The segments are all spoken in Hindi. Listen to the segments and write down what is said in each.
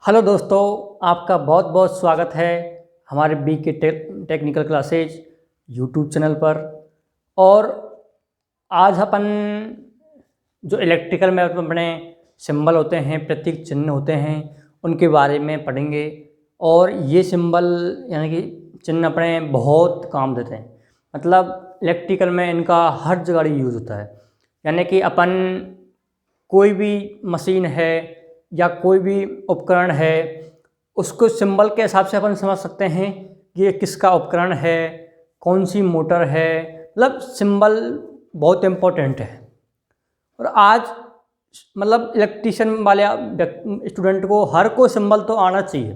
हेलो दोस्तों, आपका बहुत बहुत स्वागत है हमारे बी के टेक्निकल क्लासेज यूट्यूब चैनल पर। और आज अपन जो इलेक्ट्रिकल में अपने सिंबल होते हैं, प्रतीक चिन्ह होते हैं, उनके बारे में पढ़ेंगे। और ये सिंबल यानी कि चिन्ह अपने बहुत काम देते हैं। मतलब इलेक्ट्रिकल में इनका हर जगह यूज़ होता है। यानी कि अपन कोई भी मशीन है या कोई भी उपकरण है, उसको सिंबल के हिसाब से अपन समझ सकते हैं कि ये किसका उपकरण है, कौन सी मोटर है। मतलब सिंबल बहुत इम्पोर्टेंट है। और आज मतलब इलेक्ट्रिशियन वाले स्टूडेंट को हर कोई सिंबल तो आना चाहिए,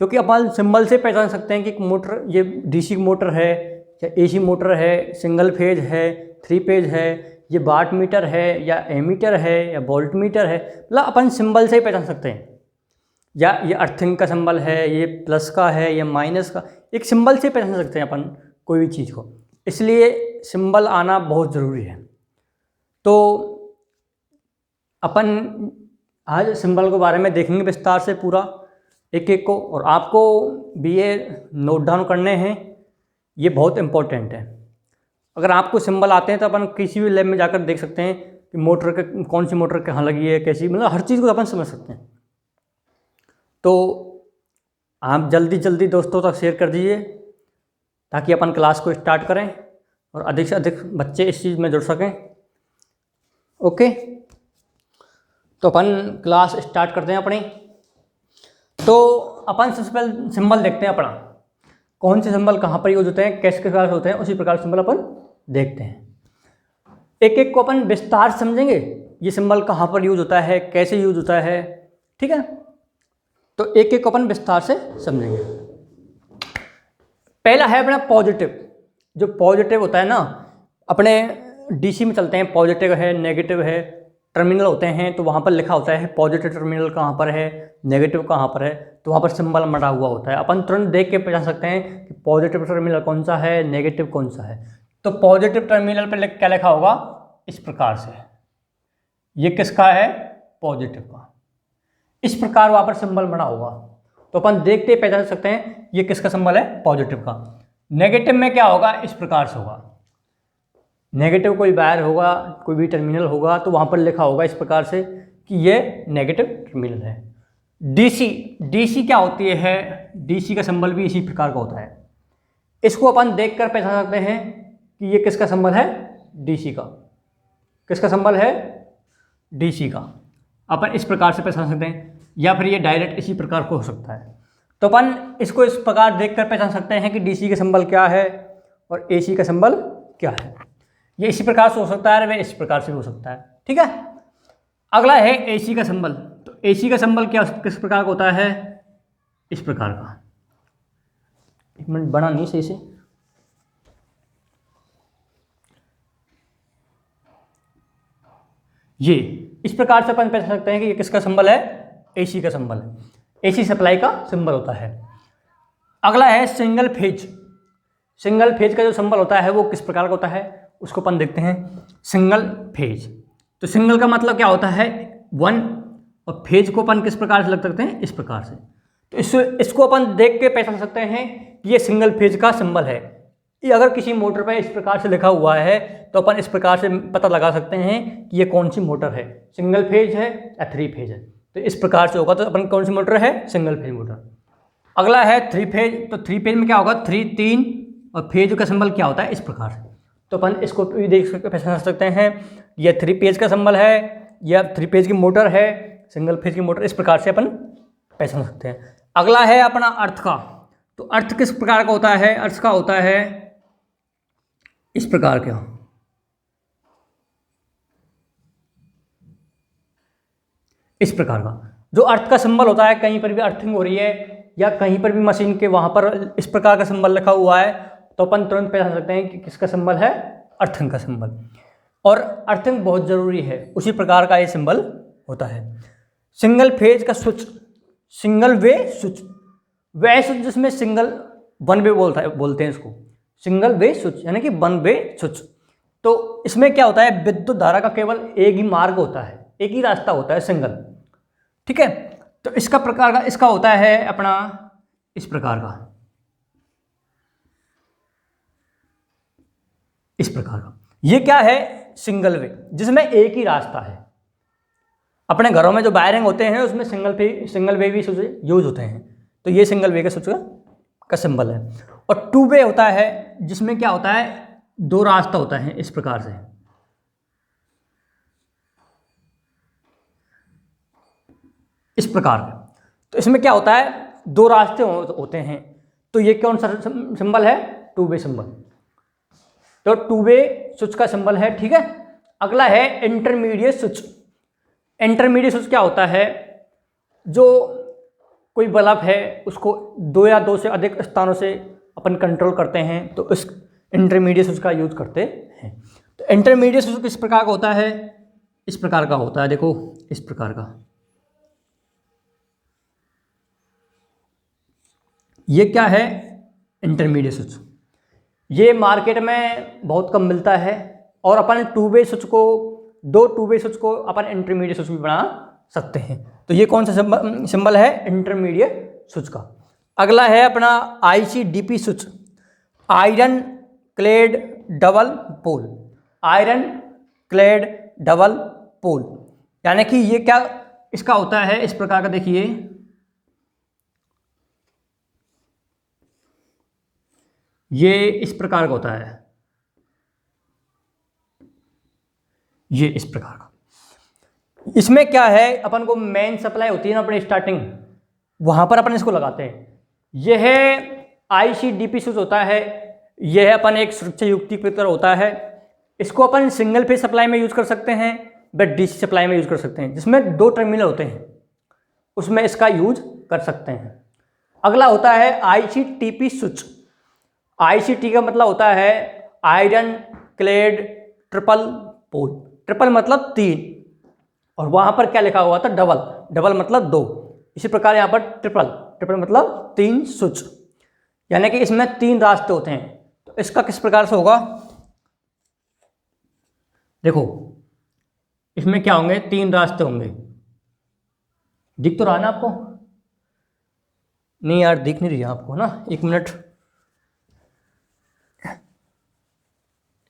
क्योंकि अपन सिंबल से पहचान सकते हैं कि मोटर ये डीसी मोटर है या एसी मोटर है, सिंगल फेज है, थ्री फेज है, ये वाट मीटर है या एमीटर है या वोल्ट मीटर है। मतलब अपन सिंबल से ही पहचान सकते हैं। या ये अर्थिंग का सिंबल है, ये प्लस का है, ये माइनस का, एक सिंबल से पहचान सकते हैं अपन कोई भी चीज़ को। इसलिए सिंबल आना बहुत ज़रूरी है। तो अपन आज सिंबल के बारे में देखेंगे विस्तार से पूरा एक एक को, और आपको भी ये नोट डाउन करने हैं, ये बहुत इम्पोर्टेंट है। अगर आपको सिंबल आते हैं तो अपन किसी भी लैब में जाकर देख सकते हैं कि मोटर के कौन सी मोटर कहाँ लगी है, कैसी, मतलब हर चीज़ को अपन समझ सकते हैं। तो आप जल्दी जल्दी दोस्तों तक शेयर कर दीजिए ताकि अपन क्लास को स्टार्ट करें और अधिक से अधिक बच्चे इस चीज़ में जुड़ सकें। ओके, तो अपन क्लास स्टार्ट करते हैं अपनी। तो अपन सबसे पहले सिंबल देखते हैं अपना, कौन से सिंबल कहाँ पर यूज होते हैं, कैसे प्रकार से होते हैं, उसी प्रकार सिंबल अपन देखते हैं। एक एक को अपन विस्तार समझेंगे, ये सिंबल कहाँ पर यूज होता है, कैसे यूज होता है, ठीक है। तो एक एक को अपन विस्तार से समझेंगे। पहला है अपना पॉजिटिव। जो पॉजिटिव होता है ना, अपने डीसी में चलते हैं, पॉजिटिव है, नेगेटिव है, टर्मिनल होते हैं, तो वहाँ पर लिखा होता है पॉजिटिव टर्मिनल कहाँ पर है, नेगेटिव कहाँ पर है, तो वहाँ पर सिंबल मरा हुआ होता है। अपन तुरंत देख के पहचान सकते हैं कि पॉजिटिव टर्मिनल कौन सा है, नेगेटिव कौन सा है। तो पॉजिटिव टर्मिनल पर क्या लिखा होगा, इस प्रकार से, ये किसका है, पॉजिटिव का। इस प्रकार वहाँ पर सिंबल बना होगा, तो अपन देखते ही पहचान सकते हैं ये किसका सिंबल है, पॉजिटिव का। नेगेटिव में क्या होगा, इस प्रकार से होगा। नेगेटिव कोई वायर होगा, कोई भी टर्मिनल होगा, तो वहाँ पर लिखा होगा इस प्रकार से कि ये नेगेटिव टर्मिनल है। डीसी क्या होती है, डीसी का सिंबल भी इसी प्रकार का होता है। इसको अपन देखकर पहचान सकते हैं कि ये किसका सिंबल है, डीसी का। किसका सिंबल है, डीसी का। अपन इस प्रकार से पहचान सकते हैं, या फिर ये डायरेक्ट इसी प्रकार को हो सकता है। तो अपन इसको इस प्रकार देखकर पहचान सकते हैं कि डीसी का सिंबल क्या है और एसी का सिंबल क्या है। ये इसी प्रकार से हो सकता है, वे इस प्रकार से भी हो सकता है, ठीक है। अगला है एसी का सिंबल। तो एसी का सिंबल क्या किस प्रकार का होता है, इस प्रकार का। एक मिनट, बना नहीं सही से। ये इस प्रकार से अपन पहचान सकते हैं कि ये किसका सिंबल है, एसी का सिंबल है। एसी सप्लाई का सिंबल होता है। अगला है सिंगल फेज। सिंगल फेज का जो सिंबल होता है वो किस प्रकार का होता है, उसको अपन देखते हैं। सिंगल फेज, तो सिंगल का मतलब क्या होता है, वन, और फेज को अपन किस प्रकार से लग सकते हैं, इस प्रकार से। तो इसको अपन देख के पहचान सकते हैं कि ये सिंगल फेज का सिंबल है। ये अगर किसी मोटर पर इस प्रकार से लिखा हुआ है तो अपन इस प्रकार से पता लगा सकते हैं कि ये कौन सी मोटर है, सिंगल फेज है या थ्री फेज है। तो इस प्रकार से होगा, तो अपन कौन सी मोटर है, सिंगल फेज मोटर। अगला है थ्री फेज। तो थ्री फेज में क्या होगा, थ्री, तीन, और फेज का सिंबल क्या होता है, इस प्रकार से। तो अपन इसको भी देख सकते, पहचान सकते हैं यह थ्री पेज का सिंबल है या थ्री पेज की मोटर है, सिंगल फेज की मोटर। इस प्रकार से अपन पहचान सकते हैं। अगला है अपना अर्थ का। तो अर्थ किस प्रकार का होता है, अर्थ का होता है इस प्रकार का, इस प्रकार का। जो अर्थ का सिंबल होता है, कहीं पर भी अर्थिंग हो रही है या कहीं पर भी मशीन के वहाँ पर इस प्रकार का सिंबल लिखा हुआ है, तो अपन तुरंत पहचान सकते हैं कि किसका सिंबल है, अर्थिंग का सिंबल। और अर्थिंग बहुत ज़रूरी है, उसी प्रकार का ये सिंबल होता है। सिंगल फेज का स्विच, सिंगल वे स्विच, वे स्विच जिसमें सिंगल वन वे बोलते हैं इसको, सिंगल वे स्विच यानी कि वन वे स्विच। तो इसमें क्या होता है, विद्युत धारा का केवल एक ही मार्ग होता है, एक ही रास्ता होता है, सिंगल, ठीक है। तो इसका प्रकार का इसका होता है अपना इस प्रकार का, इस प्रकार का। ये क्या है? सिंगल वे, जिसमें एक ही रास्ता है। अपने घरों में जो वायरिंग होते हैं उसमें सिंगल वे भी स्विच यूज होते हैं, तो ये सिंगल वे के स्विच का सिंबल है। और टू वे होता है जिसमें क्या होता है, दो रास्ता होता है इस प्रकार से, इस प्रकार का। तो इसमें क्या होता है, दो रास्ते होते हैं, तो ये कौन सा सिंबल है? Two way symbol. तो टू वे स्विच का सिंबल है, ठीक है। अगला है इंटरमीडिएट स्विच। इंटरमीडिएट स्विच क्या होता है, जो कोई बल्ब है उसको दो या दो से अधिक स्थानों से अपन कंट्रोल करते हैं, तो इस इंटरमीडिएट स्विच का यूज करते हैं। तो इंटरमीडिएट स्विच किस प्रकार का होता है? इस प्रकार का होता है, देखो इस प्रकार का। ये क्या है? Intermediate switch. ये मार्केट में बहुत कम मिलता है, और अपन टू वे स्विच को, दो टू वे स्विच को अपन इंटरमीडिएट स्विच भी बना सकते हैं। तो ये कौन सा सिंबल है? इंटरमीडिएट स्विच का। अगला है अपना ICDP switch, iron clad double pole. Iron clad double pole, यानी कि ये क्या इसका होता है? इस प्रकार का, देखिए ये इस प्रकार का होता है, ये इस प्रकार का। इसमें क्या है, अपन को मेन सप्लाई होती है ना अपनी स्टार्टिंग, वहां पर अपन इसको लगाते हैं। यह ICDP स्विच होता है, यह अपन एक सुरक्षा युक्ति की तरह होता है। इसको अपन सिंगल फेज सप्लाई में यूज कर सकते हैं, बट DC सप्लाई में यूज कर सकते हैं, जिसमें दो टर्मिनल होते हैं उसमें इसका यूज कर सकते हैं। अगला होता है ICTP स्विच। ICT का मतलब होता है iron clad triple pole. Triple मतलब तीन, और वहां पर क्या लिखा हुआ था? डबल। डबल मतलब दो। इसी प्रकार यहाँ पर ट्रिपल मतलब तीन स्विच, यानी कि इसमें तीन रास्ते होते हैं। तो इसका किस प्रकार से होगा, देखो इसमें क्या होंगे? तीन रास्ते होंगे। दिख तो रहा ना आपको? नहीं यार, दिख नहीं रही आपको ना, एक मिनट।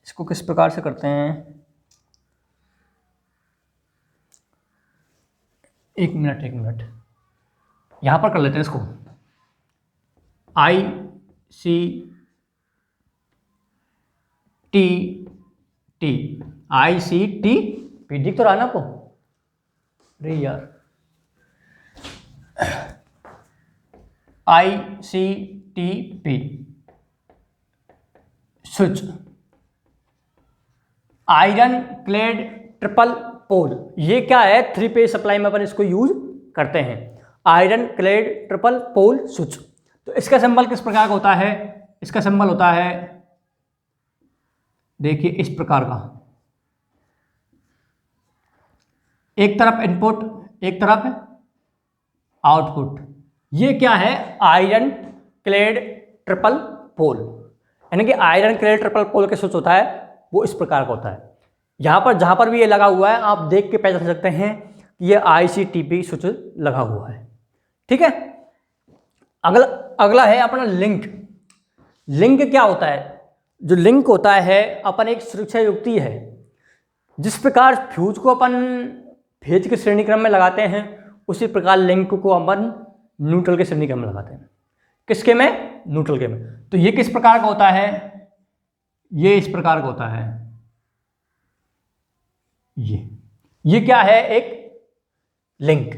इसको किस प्रकार से करते हैं, एक मिनट, यहां पर कर लेते हैं इसको। ICTP दिख तो रहा ना आपको? अरे यार, ICTP switch, iron clad triple pole. ये क्या है? थ्री फेज सप्लाई में अपन इसको यूज करते हैं, iron clad triple pole switch. तो इसका सिंबल किस प्रकार का होता है? इसका सिंबल होता है, देखिए इस प्रकार का, एक तरफ इनपुट एक तरफ आउटपुट। ये क्या है? आयरन क्लेड ट्रिपल पोल, यानी कि आयरन क्लेड ट्रिपल पोल का स्विच होता है वो इस प्रकार का होता है। यहां पर जहां पर भी ये लगा हुआ है आप देख के पहचान सकते हैं कि ये ICTP स्विच लगा हुआ है, ठीक है। अगला है अपना लिंक। लिंक क्या होता है? जो लिंक होता है अपन एक सुरक्षा युक्ति है। जिस प्रकार फ्यूज को अपन फेज के श्रेणी क्रम में लगाते हैं, उसी प्रकार लिंक को अपन न्यूट्रल के श्रेणी क्रम में लगाते हैं। किसके में? न्यूट्रल के में। तो ये किस प्रकार का होता है? ये इस प्रकार का होता है। ये क्या है? एक लिंक,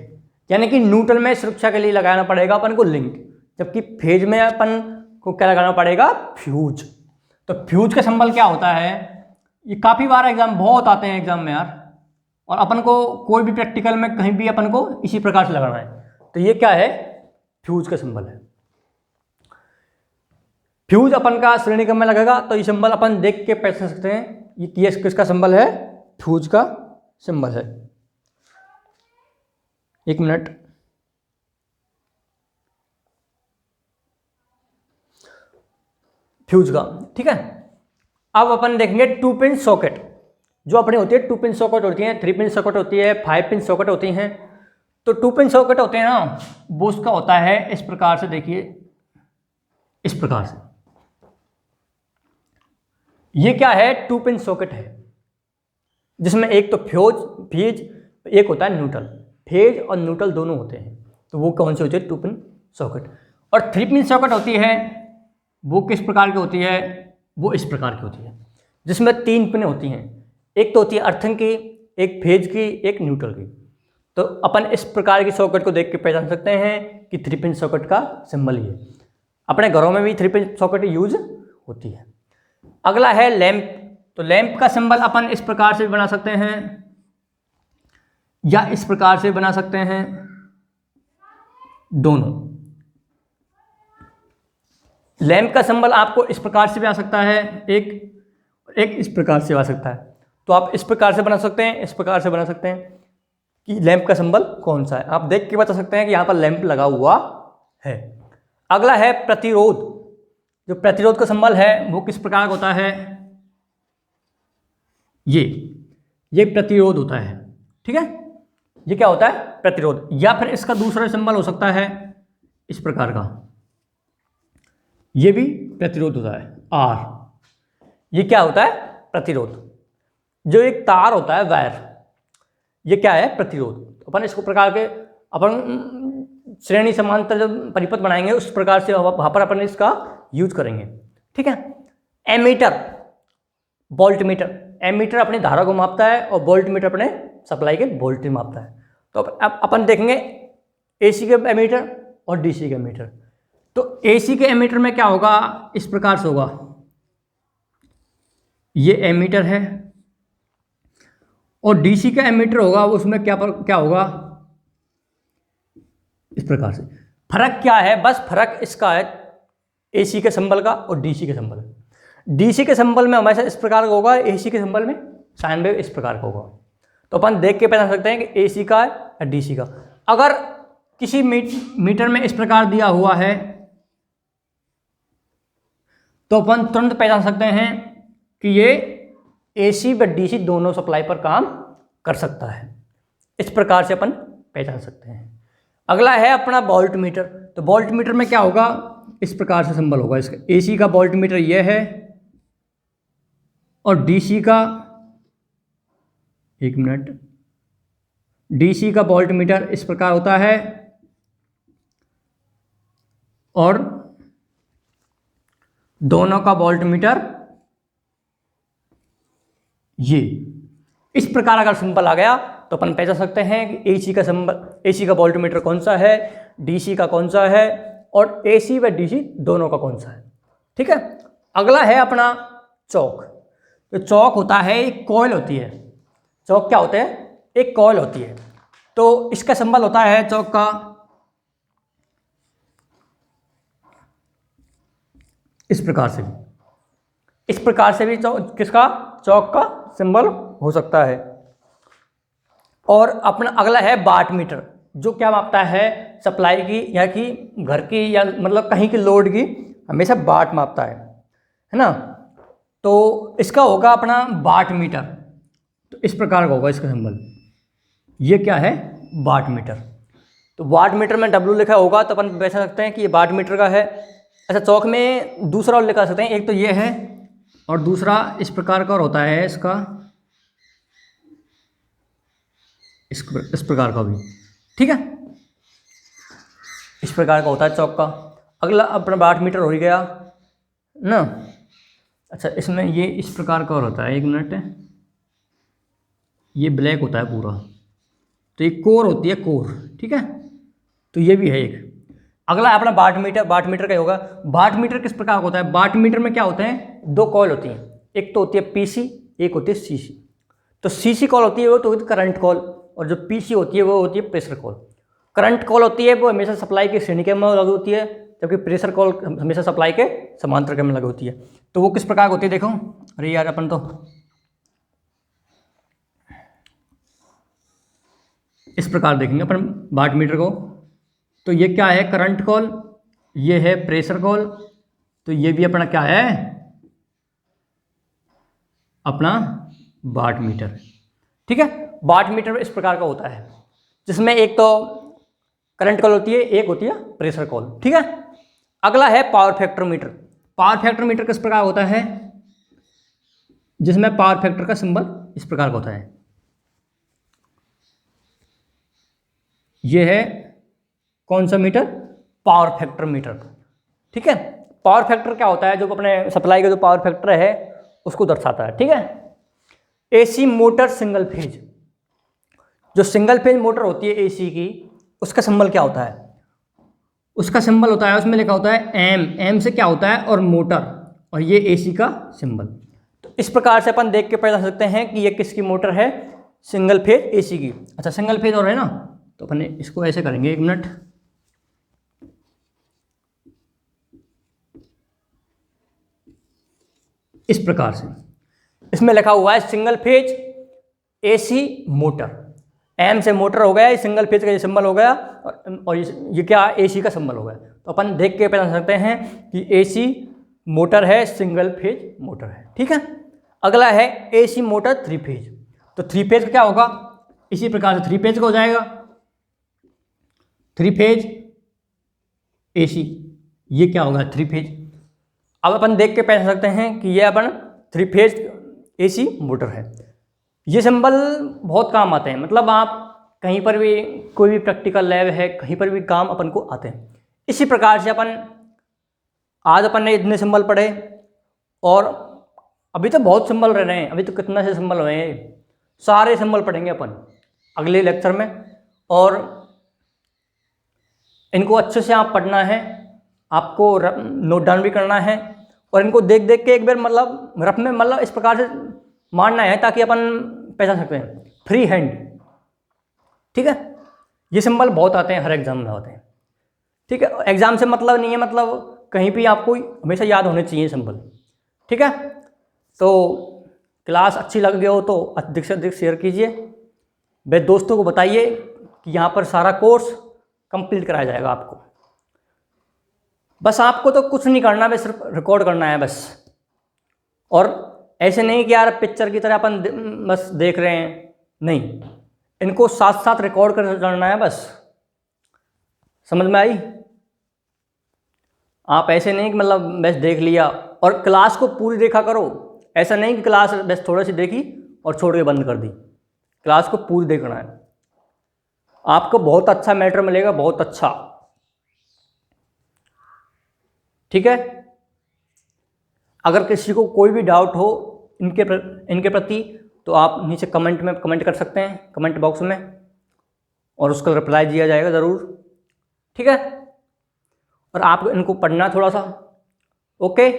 यानी कि न्यूट्रल में सुरक्षा के लिए लगाना पड़ेगा अपन को लिंक, जबकि फेज में अपन को क्या लगाना पड़ेगा? फ्यूज। तो फ्यूज का सिंबल क्या होता है? ये काफी बार एग्जाम बहुत आते हैं एग्जाम में यार, और अपन को कोई भी प्रैक्टिकल में कहीं भी अपन को इसी प्रकार से लगाना है। तो ये क्या है? फ्यूज का सिंबल है। फ्यूज अपन का श्रेणी क्रम में लगेगा, तो ये सिंबल अपन देख के पहचान सकते हैं ये किसका सिंबल है? फ्यूज का सिंबल है। एक मिनट, फ्यूज का, ठीक है। अब अपन देखेंगे टू पिन सॉकेट। जो अपनी होती है टू पिन सॉकेट होती है, थ्री पिन सॉकेट होती है, 5 पिन सॉकेट होती हैं। तो 2 पिन सॉकेट होते हैं ना, वो उसका होता है इस प्रकार से, देखिए इस प्रकार से। ये क्या है, 2 पिन सॉकेट है, जिसमें एक तो फेज एक होता है न्यूट्रल। फेज और न्यूट्रल दोनों होते हैं, तो वो कौन सी होती है, 2 पिन सॉकेट। और 3 पिन सॉकेट होती है, वो किस प्रकार की होती है, वो इस प्रकार की होती है, जिसमें 3 पिन होती हैं। एक तो होती है अर्थिंग की, एक फेज की, एक न्यूट्रल की। तो अपन इस प्रकार की सॉकेट को देख के पहचान सकते हैं कि 3 पिन सॉकेट का सिंबल ये। अपने घरों में भी 3 पिन सॉकेट यूज होती है। अगला है लैंप। तो लैंप का सिंबल अपन इस प्रकार से भी बना सकते हैं या इस प्रकार से बना सकते हैं, दोनों। लैंप का सिंबल आपको इस प्रकार से भी आ सकता है, एक इस प्रकार से आ सकता है। तो आप इस प्रकार से बना सकते हैं, इस प्रकार से बना सकते हैं कि लैंप का सिंबल कौन सा है। आप देख के बता सकते हैं कि यहाँ पर लैंप लगा हुआ है। अगला है प्रतिरोध। जो प्रतिरोध का सिंबल है वो किस प्रकार का होता है, ये प्रतिरोध होता है, ठीक है। ये क्या होता है, प्रतिरोध। या फिर इसका दूसरा सिंबल हो सकता है इस प्रकार का, ये भी प्रतिरोध होता है, आर। ये क्या होता है, प्रतिरोध। जो एक तार होता है, वायर, ये क्या है, प्रतिरोध। अपन इसको प्रकार के अपन श्रेणी समांतर जब परिपथ बनाएंगे उस प्रकार से वहाँ पर अपन इसका यूज करेंगे, ठीक है। Ammeter, voltmeter. एमीटर अपनी धारा को मापता है और वोल्टमीटर अपने सप्लाई के वोल्टेज मापता है। तो अब अपन देखेंगे एसी के एमीटर और डीसी के एमीटर। तो एसी के एमीटर में क्या होगा, इस प्रकार से होगा, ये एमीटर है, और डीसी का एमीटर होगा उसमें क्या होगा, इस प्रकार से। फर्क क्या है, बस फर्क इसका है एसी के सिंबल का और डीसी के सिंबल। डीसी के सिंबल में हमेशा इस प्रकार का होगा, एसी के सिंबल में साइन वेव इस प्रकार का होगा। तो अपन देख के पहचान सकते हैं कि एसी का है या डीसी का। अगर किसी मीटर में इस प्रकार दिया हुआ है तो अपन तुरंत पहचान सकते हैं कि ये एसी व डीसी दोनों सप्लाई पर काम कर सकता है। इस प्रकार से अपन पहचान सकते हैं। अगला है अपना वोल्ट मीटर। तो वोल्ट मीटर में क्या होगा, इस प्रकार से सिंबल होगा इसका। एसी का वोल्ट मीटर ये है और डीसी का, एक मिनट, डीसी का वोल्ट मीटर इस प्रकार होता है और दोनों का वोल्ट मीटर ये। इस प्रकार अगर सिंबल आ गया तो अपन पहचान सकते हैं कि एसी का सिंबल, एसी का वोल्ट मीटर कौन सा है, डीसी का कौन सा है और एसी व डीसी दोनों का कौन सा है, ठीक है। अगला है अपना चौक। तो चौक होता है, एक कॉइल होती है। चौक क्या होते हैं, एक कॉइल होती है। तो इसका सिंबल होता है चौक का इस प्रकार से भी, इस प्रकार से भी किसका, चौक का सिंबल हो सकता है। और अपना अगला है वाट मीटर, जो क्या मापता है, सप्लाई की या कि घर की या मतलब कहीं की लोड की हमेशा वाट मापता है ना। तो इसका होगा अपना वाट मीटर। तो इस प्रकार का होगा इसका सिंबल, ये क्या है, वाट मीटर। तो वाट मीटर में W लिखा होगा तो अपन बता सकते हैं कि ये वाट मीटर का है। अच्छा, चौक में दूसरा और लिखा सकते हैं, एक तो ये है और दूसरा इस प्रकार का और होता है इसका, इस प्रकार का भी, ठीक है। इस प्रकार का होता है चौक का। अगला अपना वाट मीटर हो ही गया ना। अच्छा, इसमें ये इस प्रकार का और होता है, एक मिनट, ये ब्लैक होता है पूरा, तो ये कोर होती है, कोर, ठीक है। तो ये भी है एक। अगला अपना वाट मीटर। वाट मीटर का होगा, वाट मीटर किस प्रकार का होता है, वाट मीटर में क्या होते हैं, दो कॉइल होती हैं, एक तो होती है पीसी, एक होती है सीसी। तो सीसी कॉल होती है वो तो होती है करंट कॉल, और जो पीसी होती है वो होती है प्रेशर कॉल। करंट कॉल होती है वो हमेशा सप्लाई के श्रेणी क्रम में लगी होती है, जबकि प्रेशर कॉल हमेशा सप्लाई के समांतर क्रम में लगी होती है। तो वो किस प्रकार की होती है, देखो, अरे यार अपन तो इस प्रकार देखेंगे अपन वाट मीटर को। तो ये क्या है, करंट कॉल, ये है प्रेशर कॉल, तो ये भी अपना क्या है, अपना वाट मीटर, ठीक है। वाट मीटर इस प्रकार का होता है। जिसमें एक तो करंट कॉइल होती है, एक होती है प्रेशर कॉइल। ठीक है, अगला है power factor metre. Power factor metre किस प्रकार होता है, जिसमें पावर फैक्टर का सिंबल इस प्रकार का होता है। यह है कौन सा मीटर, पावर फैक्टर मीटर। ठीक है, पावर फैक्टर क्या होता है, जो अपने सप्लाई का जो पावर फैक्टर है उसको दर्शाता है। ठीक है, एसी मोटर सिंगल फेज, जो सिंगल फेज मोटर होती है एसी की, उसका सिंबल क्या होता है, उसका सिंबल होता है, उसमें लिखा होता है एम। एम से क्या होता है, और मोटर, और ये एसी का सिंबल। तो इस प्रकार से अपन देख के पता सकते हैं कि ये किसकी मोटर है, सिंगल फेज एसी की। अच्छा, सिंगल फेज और है ना, तो अपन इसको ऐसे करेंगे, 1 मिनट। इस प्रकार से इसमें लिखा हुआ है single phase AC motor. M से मोटर हो गया, ये सिंगल फेज का ये सिंबल हो गया, और ये क्या, एसी का सिंबल हो गया। तो अपन देख के पता सकते हैं कि एसी मोटर है, सिंगल फेज मोटर है। ठीक है, अगला है एसी मोटर 3 फेज। तो 3 फेज का क्या होगा, इसी प्रकार से 3 फेज का हो जाएगा, 3 फेज एसी, ये क्या होगा 3 फेज। अब अपन देख के पहचान सकते हैं कि ये अपन 3 फेज एसी मोटर है। ये सिंबल बहुत काम आते हैं, मतलब आप कहीं पर भी, कोई भी प्रैक्टिकल लैब है, कहीं पर भी काम अपन को आते हैं। इसी प्रकार से आज अपन ने इतने सिंबल पढ़े, और अभी तो बहुत सिंबल रह रहे हैं, अभी तो कितना से सिंबल हुए हैं, सारे सिंबल पढ़ेंगे अपन अगले लेक्चर में। और इनको अच्छे से आप पढ़ना है, आपको नोट डाउन भी करना है, और इनको देख देख के एक बार मतलब रफ में मतलब इस प्रकार से मारना है, ताकि अपन पहचान सकते हैं फ्री हैंड। ठीक है, ये सिंबल बहुत आते हैं, हर एग्जाम में होते हैं। ठीक है, एग्जाम से मतलब नहीं है, मतलब कहीं भी आपको हमेशा याद होने चाहिए सिंबल। ठीक है, तो क्लास अच्छी लग गई हो तो अधिक से अधिक शेयर कीजिए, मेरे दोस्तों को बताइए कि यहाँ पर सारा कोर्स कंप्लीट कराया जाएगा आपको। बस आपको तो कुछ नहीं करना, बस सिर्फ रिकॉर्ड करना है बस। और ऐसे नहीं कि यार पिक्चर की तरह अपन बस देख रहे हैं, नहीं, इनको साथ साथ रिकॉर्ड करना है बस। समझ में आई? आप ऐसे नहीं कि मतलब बस देख लिया, और क्लास को पूरी देखा करो। ऐसा नहीं कि क्लास बस थोड़ी सी देखी और छोड़ के बंद कर दी, क्लास को पूरी देखना है। आपको बहुत अच्छा मैटर मिलेगा, बहुत अच्छा। ठीक है, अगर किसी को कोई भी डाउट हो इनके प्रति, तो आप नीचे कमेंट में कमेंट कर सकते हैं, कमेंट बॉक्स में, और उसका रिप्लाई दिया जाएगा ज़रूर। ठीक है, और आप इनको पढ़ना थोड़ा सा। ओके,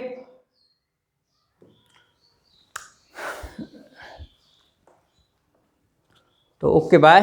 तो ओके बाय।